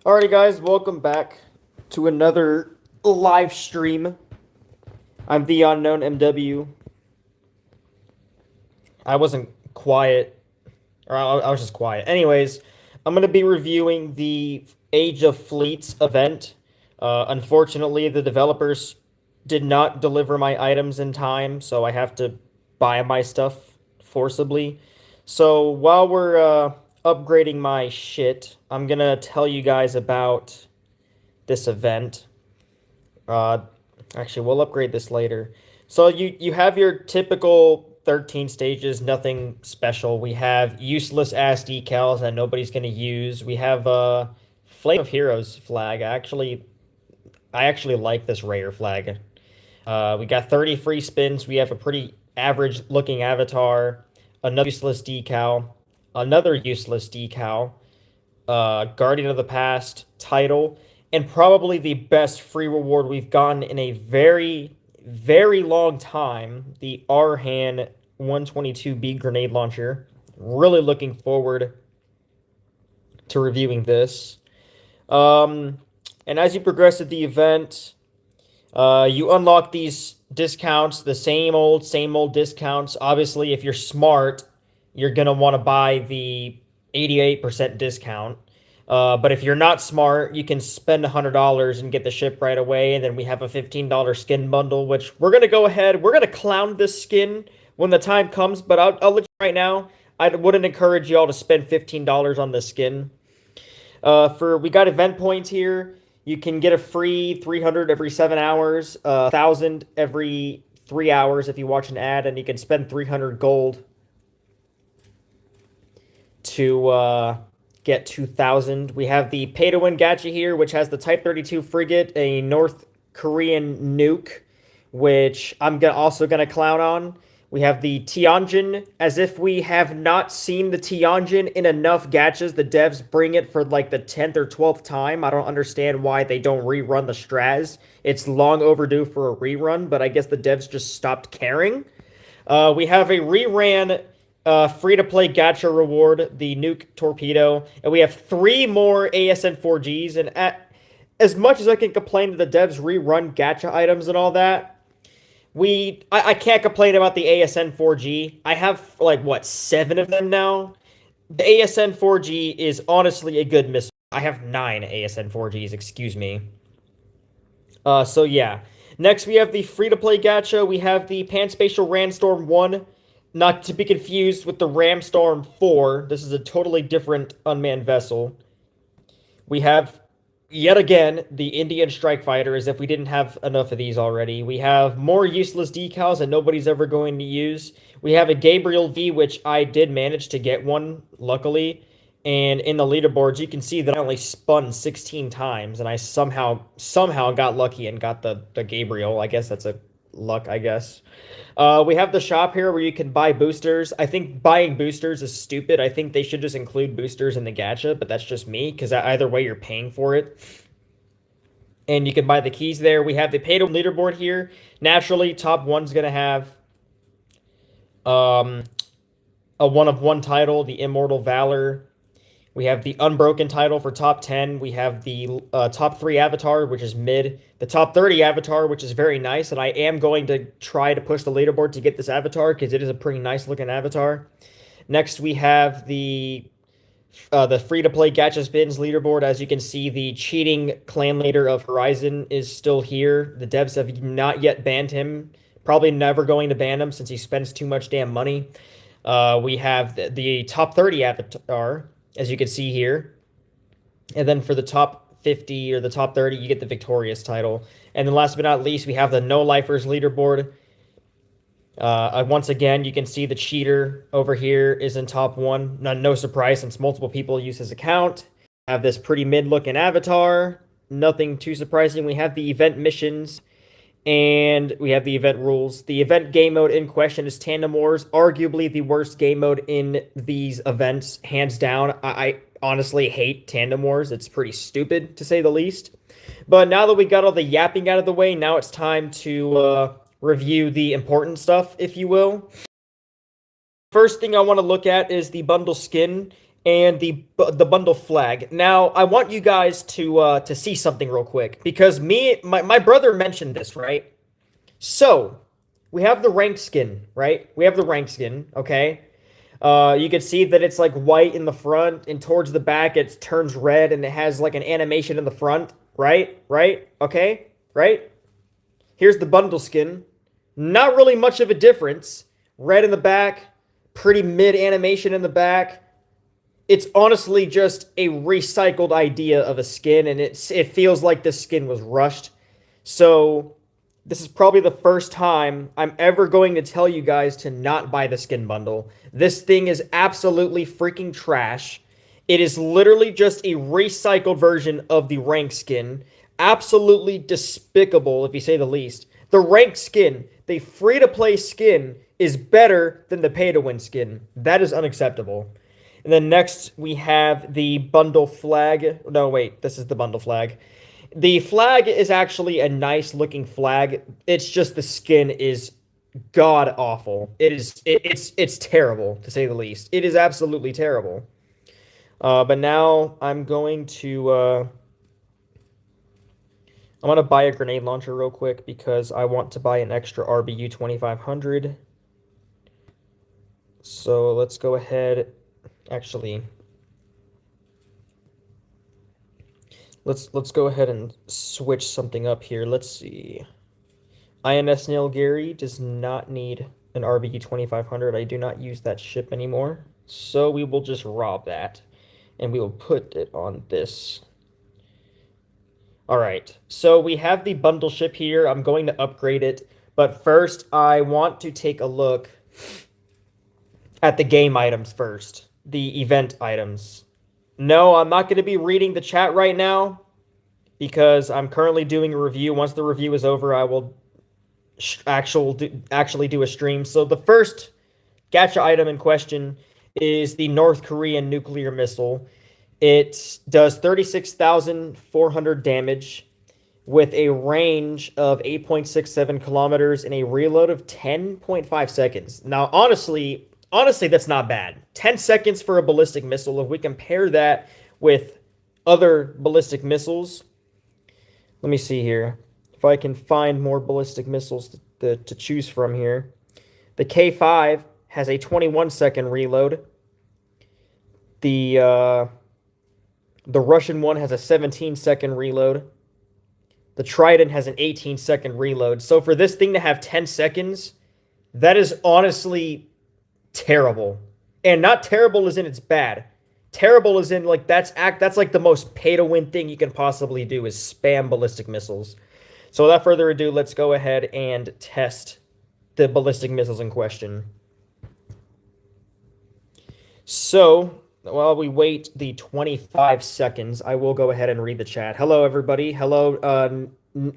Alrighty, guys, welcome back to another live stream. I'm the unknown MW. I wasn't quiet, or I was just quiet. Anyways, I'm gonna be reviewing the Age of Fleets event. Unfortunately, the developers did not deliver my items in time, so I have to buy my stuff forcibly. So while we're upgrading my shit, I'm gonna tell you guys about this event. Uh, Actually, we'll upgrade this later. So you have your typical 13 stages, nothing special. We have useless ass decals that nobody's gonna use. We have Flame of Heroes flag. I actually like this rare flag. We got 30 free spins. We have a pretty average looking avatar. Another useless decal, Guardian of the Past title, and probably the best free reward we've gotten in a very, very long time, the Arhan 122B grenade launcher. Really looking forward to reviewing this. Um, and as you progress at the event, you unlock these discounts, the same old discounts. Obviously, if you're smart, you're going to want to buy the 88% discount. But if you're not smart, you can spend $100 and get the ship right away. And then we have a $15 skin bundle, which we're going to go ahead. We're going to clown this skin when the time comes. But I'll let you right now. I wouldn't encourage y'all to spend $15 on this skin. We got event points here. You can get a free 300 every 7 hours, 1,000 every 3 hours if you watch an ad, and you can spend 300 gold to get 2,000. We have the pay to win gacha here, which has the Type 32 frigate, a North Korean nuke, which also gonna clown on. We have the Tianjin, as if we have not seen the Tianjin in enough gachas. The devs bring it for like the 10th or 12th time. I don't understand why they don't rerun the Straz. It's long overdue for a rerun, but I guess the devs just stopped caring. We have a reran free-to-play gacha reward, the Nuke Torpedo, and we have 3 more ASN 4Gs, and as much as I can complain that the devs rerun gacha items and all that, I can't complain about the ASN 4G. I have like what 7 of them now. The ASN 4G is honestly a good miss. I have 9 ASN 4Gs, excuse me. So yeah. Next we have the free-to-play gacha. We have the Panspatial Ramstorm 1, not to be confused with the Ramstorm 4. This is a totally different unmanned vessel. We have yet again the Indian Strike Fighter, as if we didn't have enough of these already. We have more useless decals that nobody's ever going to use. We have a Gabriel V, which I did manage to get one, luckily. And in the leaderboards, you can see that I only spun 16 times, and I somehow got lucky and got the Gabriel. I guess that's a luck, I guess. We have the shop here where you can buy boosters. I think buying boosters is stupid. I think they should just include boosters in the gacha, but that's just me, because either way you're paying for it. And you can buy the keys there. We have the pay-to-win leaderboard here. Naturally, top one's going to have a one-of-one title, the Immortal Valor. We have the Unbroken title for top 10. We have the top 3 avatar, which is mid. The top 30 avatar, which is very nice. And I am going to try to push the leaderboard to get this avatar, because it is a pretty nice looking avatar. Next, we have the free-to-play gacha spins leaderboard. As you can see, the cheating clan leader of Horizon is still here. The devs have not yet banned him. Probably never going to ban him since he spends too much damn money. We have the top 30 avatar, as you can see here. And then for the top 50 or the top 30, you get the Victorious title. And then last but not least, we have the No-Lifers leaderboard. Once again, you can see the cheater over here is in top 1. No surprise, since multiple people use his account. Have this pretty mid-looking avatar. Nothing too surprising. We have the event missions, and we have the event rules. The event game mode in question is Tandem Wars, arguably the worst game mode in these events, hands down. I honestly hate Tandem Wars. It's pretty stupid, to say the least. But now that we got all the yapping out of the way, now it's time to review the important stuff, if you will. First thing I want to look at is the bundle skin. and the bundle flag. Now, I want you guys to see something real quick because my brother mentioned this, right? So, we have the rank skin, right? We have the rank skin, okay? You can see that it's like white in the front, and towards the back it turns red, and it has like an animation in the front, right? Right? Okay? Right? Here's the bundle skin. Not really much of a difference. Red in the back, pretty mid animation in the back. It's honestly just a recycled idea of a skin, and it feels like this skin was rushed. So this is probably the first time I'm ever going to tell you guys to not buy the skin bundle. This thing is absolutely freaking trash. It is literally just a recycled version of the rank skin. Absolutely despicable, if you say the least. The rank skin, the free-to-play skin, is better than the pay-to-win skin. That is unacceptable. And then next, we have the bundle flag. No, wait, this is the bundle flag. The flag is actually a nice looking flag. It's just the skin is god awful. It's terrible to say the least. It is absolutely terrible. But now I'm gonna buy a grenade launcher real quick because I want to buy an extra RBU 2500. So let's go ahead. Actually, let's go ahead and switch something up here. Let's see. INS Neil Gary does not need an RBU 2500. I do not use that ship anymore. So we will just rob that and we will put it on this. All right, so we have the bundle ship here. I'm going to upgrade it, but first I want to take a look at the game items first, the event items. No, I'm not going to be reading the chat right now because I'm currently doing a review. Once the review is over, I will actually do a stream. So the first gacha item in question is the North Korean nuclear missile. It does 36,400 damage with a range of 8.67 kilometers and a reload of 10.5 seconds. Now, honestly, that's not bad. 10 seconds for a ballistic missile. If we compare that with other ballistic missiles, let me see here. If I can find more ballistic missiles to choose from here. The K5 has a 21-second reload. The Russian one has a 17-second reload. The Trident has an 18-second reload. So for this thing to have 10 seconds, that is honestly terrible. And not terrible as in it's bad. Terrible as in like that's like the most pay-to-win thing you can possibly do is spam ballistic missiles. So without further ado, let's go ahead and test the ballistic missiles in question. So while we wait the 25 seconds, I will go ahead and read the chat. Hello, everybody. Hello.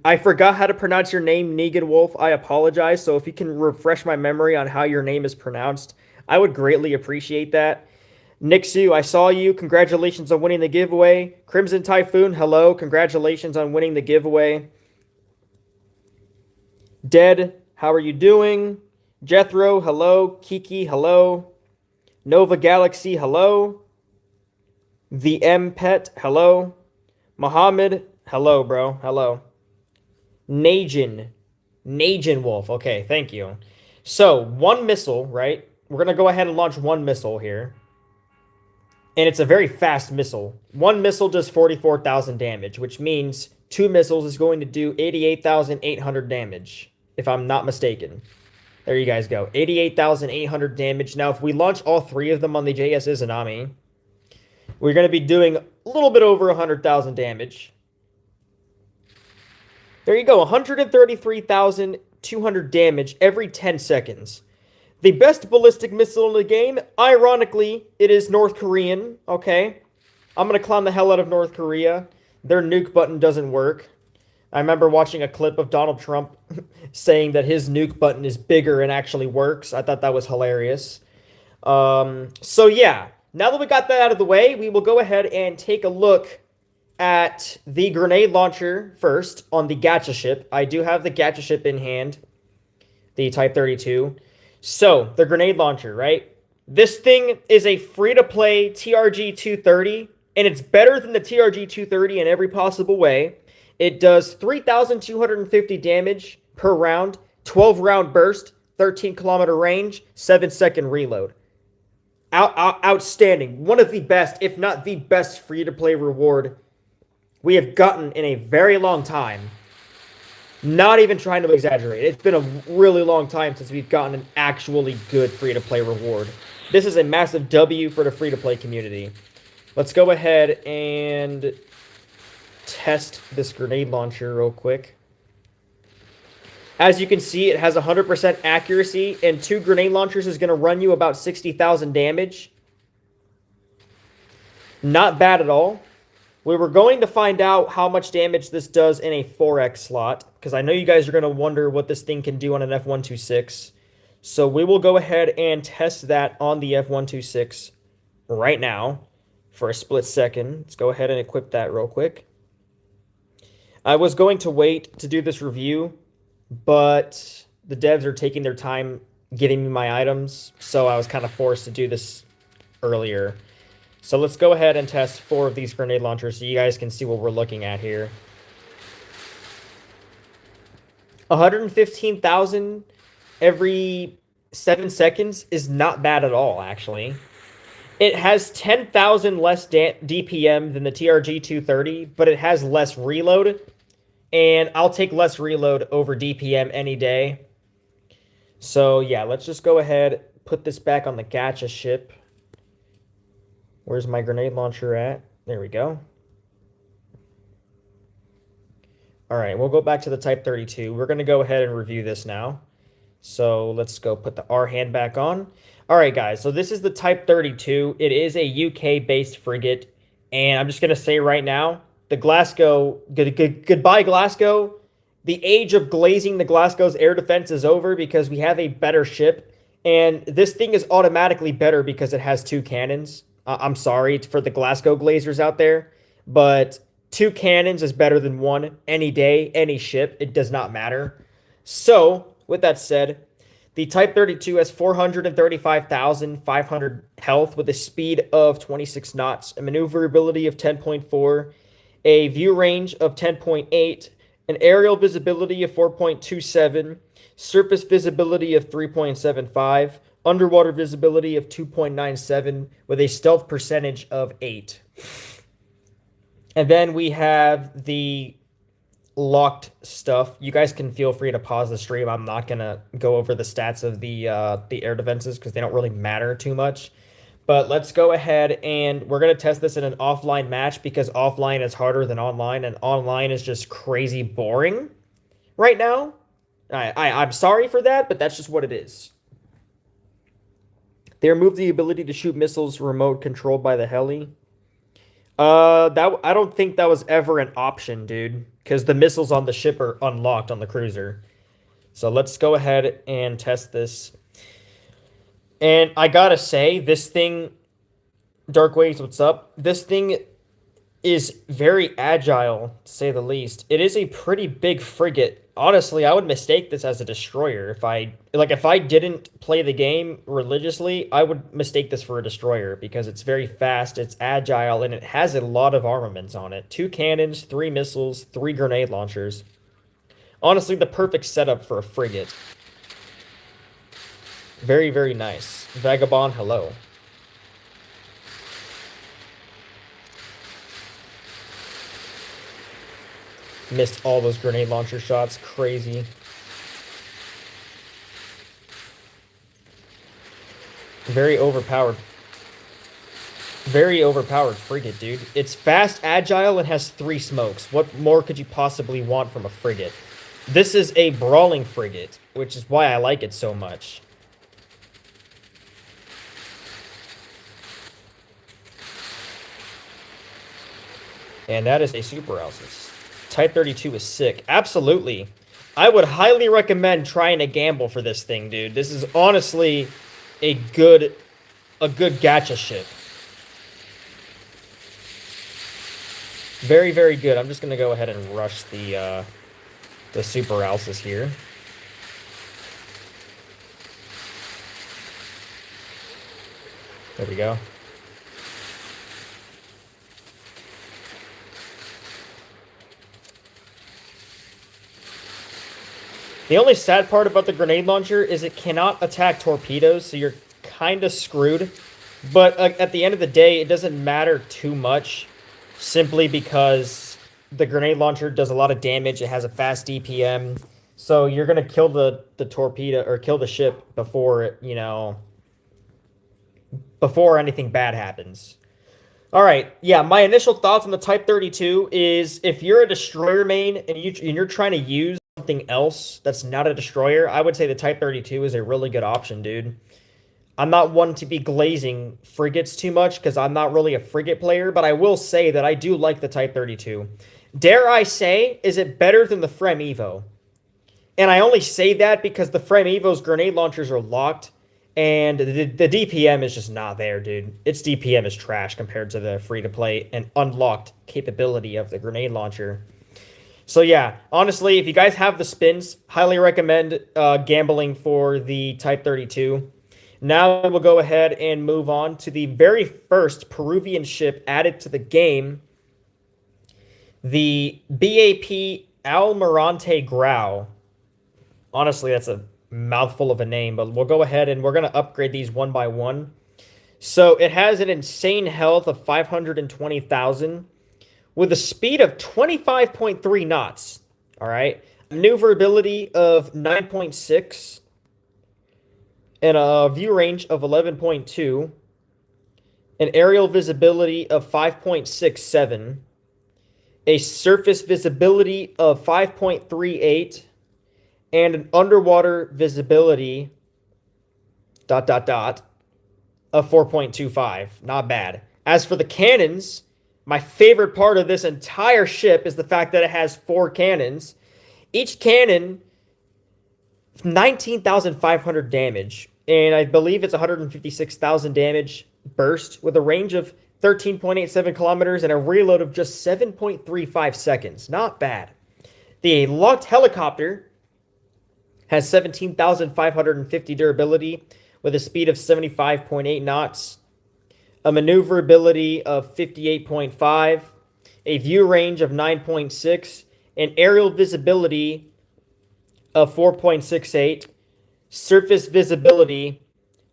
I forgot how to pronounce your name, Negan Wolf. I apologize. So if you can refresh my memory on how your name is pronounced, I would greatly appreciate that. Nixu, I saw you. Congratulations on winning the giveaway. Crimson Typhoon, hello. Congratulations on winning the giveaway. Dead, how are you doing? Jethro, hello. Kiki, hello. Nova Galaxy, hello. The M Pet, hello. Muhammad, hello, bro. Hello. Najin Wolf. Okay, thank you. So, one missile, right? We're going to go ahead and launch one missile here. And it's a very fast missile. One missile does 44,000 damage, which means two missiles is going to do 88,800 damage, if I'm not mistaken. There you guys go. 88,800 damage. Now, if we launch all three of them on the JS Izanami, we're going to be doing a little bit over 100,000 damage. There you go. 133,200 damage every 10 seconds. The best ballistic missile in the game, ironically, it is North Korean, okay? I'm going to clown the hell out of North Korea. Their nuke button doesn't work. I remember watching a clip of Donald Trump saying that his nuke button is bigger and actually works. I thought that was hilarious. So yeah, now that we got that out of the way, we will go ahead and take a look at the grenade launcher first on the gacha ship. I do have the gacha ship in hand, the Type 32. So, the grenade launcher, right? This thing is a free-to-play TRG 230, and it's better than the TRG 230 in every possible way. It does 3,250 damage per round, 12-round burst, 13-kilometer range, 7-second reload. Outstanding. One of the best, if not the best, free-to-play reward we have gotten in a very long time. Not even trying to exaggerate. It's been a really long time since we've gotten an actually good free-to-play reward. This is a massive W for the free-to-play community. Let's go ahead and test this grenade launcher real quick. As you can see, it has 100% accuracy, and 2 grenade launchers is going to run you about 60,000 damage. Not bad at all. We were going to find out how much damage this does in a 4x slot, because I know you guys are going to wonder what this thing can do on an F126. So we will go ahead and test that on the F126 right now for a split second. Let's go ahead and equip that real quick. I was going to wait to do this review, but the devs are taking their time getting me my items, so I was kind of forced to do this earlier. So let's go ahead and test 4 of these grenade launchers so you guys can see what we're looking at here. 115,000 every 7 seconds is not bad at all, actually. It has 10,000 less DPM than the TRG 230, but it has less reload. And I'll take less reload over DPM any day. So yeah, let's just go ahead, put this back on the gacha ship. Where's my grenade launcher at? There we go. All right, we'll go back to the Type 32. We're going to go ahead and review this now. So let's go put the R hand back on. All right, guys, so this is the Type 32. It is a UK-based frigate. And I'm just going to say right now, the Glasgow, goodbye Glasgow. The age of glazing the Glasgow's air defense is over because we have a better ship. And this thing is automatically better because it has 2 cannons. I'm sorry for the Glasgow glazers out there, but 2 cannons is better than 1 any day, any ship. It does not matter. So, with that said, the Type 32 has 435,500 health with a speed of 26 knots, a maneuverability of 10.4, a view range of 10.8, an aerial visibility of 4.27, surface visibility of 3.75, underwater visibility of 2.97 with a stealth percentage of 8. And then we have the locked stuff. You guys can feel free to pause the stream. I'm not going to go over the stats of the air defenses because they don't really matter too much. But let's go ahead and we're going to test this in an offline match because offline is harder than online, and online is just crazy boring right now. I'm sorry for that, but that's just what it is. They removed the ability to shoot missiles remote controlled by the heli. I don't think that was ever an option, dude, because the missiles on the ship are unlocked on the cruiser. So let's go ahead and test this. And I gotta say, this thing, Dark Waves, what's up? This thing is very agile, to say the least. It is a pretty big frigate. Honestly, I would mistake this as a destroyer. If I didn't play the game religiously, I would mistake this for a destroyer because it's very fast, it's agile, and it has a lot of armaments on it. 2 cannons, 3 missiles, 3 grenade launchers. Honestly, the perfect setup for a frigate. Very, very nice. Vagabond, hello. Missed all those grenade launcher shots. Crazy. Very overpowered. Very overpowered frigate, dude. It's fast, agile, and has 3 smokes. What more could you possibly want from a frigate? This is a brawling frigate, which is why I like it so much. And that is a Super Alcys. Type 32 is sick. Absolutely. I would highly recommend trying to gamble for this thing, dude. This is honestly a good gacha ship. Very, very good. I'm just going to go ahead and rush the Super Alcys here. There we go. The only sad part about the grenade launcher is it cannot attack torpedoes, so you're kind of screwed. But at the end of the day, it doesn't matter too much, simply because the grenade launcher does a lot of damage. It has a fast DPM, so you're gonna kill the torpedo or kill the ship before it, before anything bad happens. All right, yeah. My initial thoughts on the Type 32 is if you're a destroyer main and you're trying to use something else that's not a destroyer, I would say the Type 32 is a really good option, dude. I'm not one to be glazing frigates too much because I'm not really a frigate player, but I will say that I do like the Type 32. Dare I say, is it better than the Frem Evo? And I only say that because the Frem Evo's grenade launchers are locked, and the DPM is just not there, dude. Its DPM is trash compared to the free-to-play and unlocked capability of the grenade launcher. So yeah, honestly, if you guys have the spins, highly recommend gambling for the Type 32. Now we'll go ahead and move on to the very first Peruvian ship added to the game, the BAP Almirante Grau. Honestly, that's a mouthful of a name, but we'll go ahead and we're going to upgrade these one by one. So it has an insane health of 520,000 with a speed of 25.3 knots. All right. Maneuverability of 9.6 and a view range of 11.2, an aerial visibility of 5.67, a surface visibility of 5.38, and an underwater visibility of 4.25. Not bad. As for the cannons, my favorite part of this entire ship is the fact that it has 4 cannons. Each cannon 19,500 damage, and I believe it's 156,000 damage burst with a range of 13.87 kilometers and a reload of just 7.35 seconds. Not bad. The locked helicopter has 17,550 durability with a speed of 75.8 knots, a maneuverability of 58.5, a view range of 9.6, and aerial visibility of 4.68, surface visibility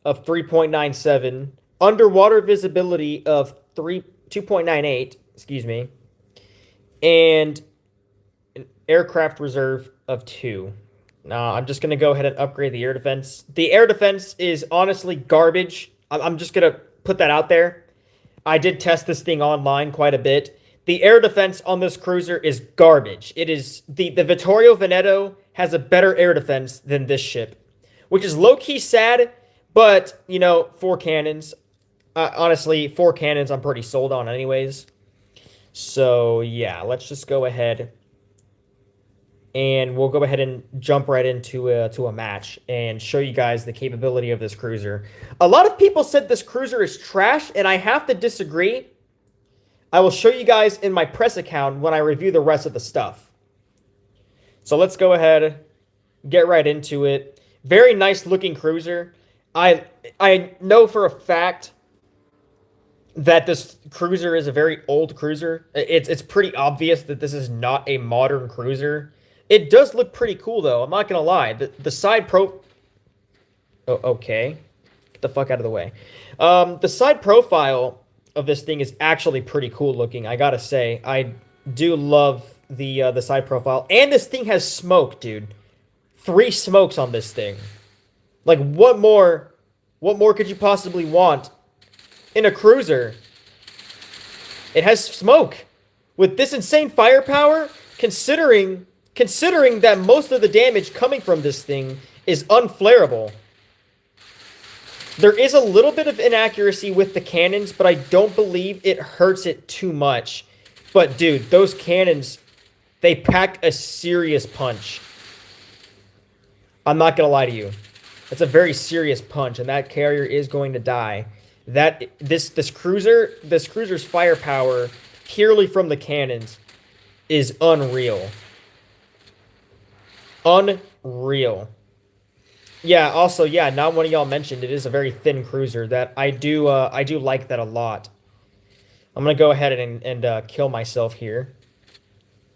of 3.97, underwater visibility of 2.98, excuse me, and an aircraft reserve of 2. Now, I'm just going to go ahead and upgrade the air defense. The air defense is honestly garbage. I'm just going to put that out there. I did test this thing online quite a bit. The air defense on this cruiser is garbage. It is the Vittorio Veneto has a better air defense than this ship, which is low-key sad, but, 4 cannons. Honestly, 4 cannons I'm pretty sold on anyways. So, yeah, let's just go ahead and we'll go ahead and jump right into a match and show you guys the capability of this cruiser. A lot of people said this cruiser is trash, and I have to disagree. I will show you guys in my press account when I review the rest of the stuff. So let's go ahead, get right into it. Very nice looking cruiser. I know for a fact that this cruiser is a very old cruiser. It's pretty obvious that this is not a modern cruiser. It does look pretty cool, though. I'm not going to lie. The side Oh, okay. Get the fuck out of the way. The side profile of this thing is actually pretty cool looking, I gotta say. I do love the side profile. And this thing has smoke, dude. 3 smokes on this thing. Like, what more could you possibly want in a cruiser? It has smoke. With this insane firepower, considering that most of the damage coming from this thing is unflareable. There is a little bit of inaccuracy with the cannons, but I don't believe it hurts it too much. But dude, those cannons, they pack a serious punch. I'm not gonna lie to you. That's a very serious punch, and that carrier is going to die. This cruiser's firepower, purely from the cannons, is unreal. Unreal. Yeah, also, yeah, not one of y'all mentioned it is a very thin cruiser that I do like that a lot. I'm gonna go ahead and kill myself here.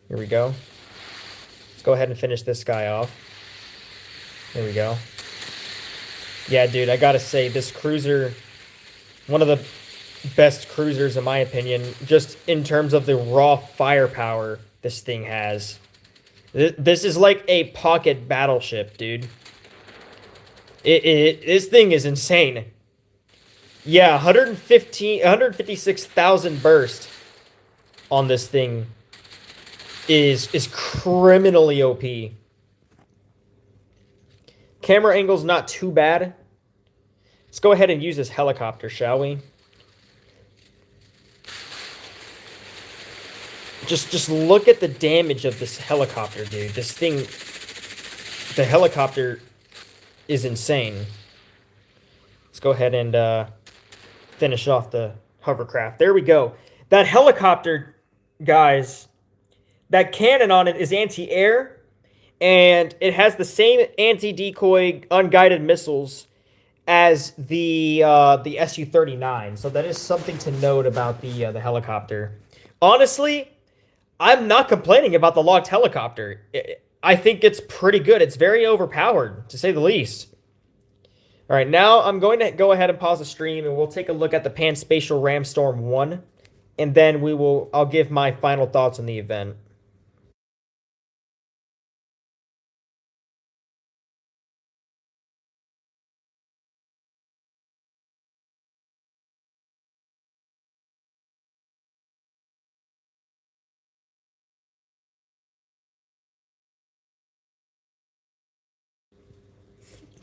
Here we go. Let's go ahead and finish this guy off. Here we go. Yeah, dude, I gotta say, this cruiser, one of the best cruisers in my opinion, just in terms of the raw firepower this thing has. This is like a pocket battleship, dude. This thing is insane. Yeah, 156,000 burst on this thing is criminally OP. Camera angle's not too bad. Let's go ahead and use this helicopter, shall we? Just look at the damage of this helicopter, dude. This thing, the helicopter is insane. Let's go ahead and finish off the hovercraft. There we go. That helicopter, guys, that cannon on it is anti-air, and it has the same anti-decoy unguided missiles as the Su-39. So that is something to note about the helicopter. Honestly, I'm not complaining about the locked helicopter. I think it's pretty good. It's very overpowered, to say the least. All right, now I'm going to go ahead and pause the stream, and we'll take a look at the Pan-Spatial Ramstorm 1, and then I'll give my final thoughts on the event.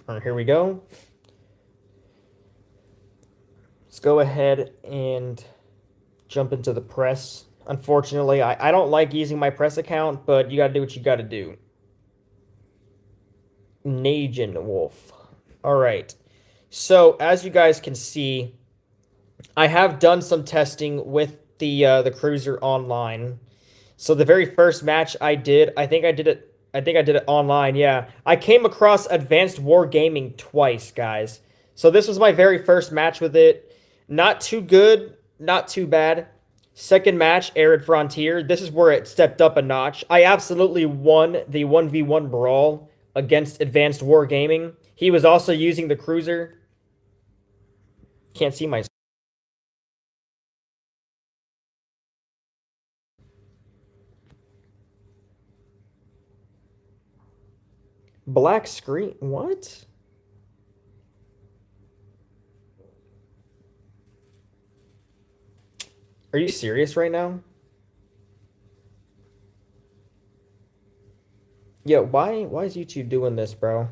All right, here we go. Let's go ahead and jump into the press. Unfortunately, I don't like using my press account, but you gotta do what you gotta do. Najin Wolf. All right. So as you guys can see, I have done some testing with the cruiser online. So the very first match I did, I think I did it online. Yeah, I came across Advanced War Gaming twice, guys. So this was my very first match with it. Not too good, not too bad. Second match, Arid Frontier. This is where it stepped up a notch. I absolutely won the 1v1 brawl against Advanced War Gaming. He was also using the cruiser. Can't see my black screen. What? Are you serious right now? Yeah, why is YouTube doing this, bro?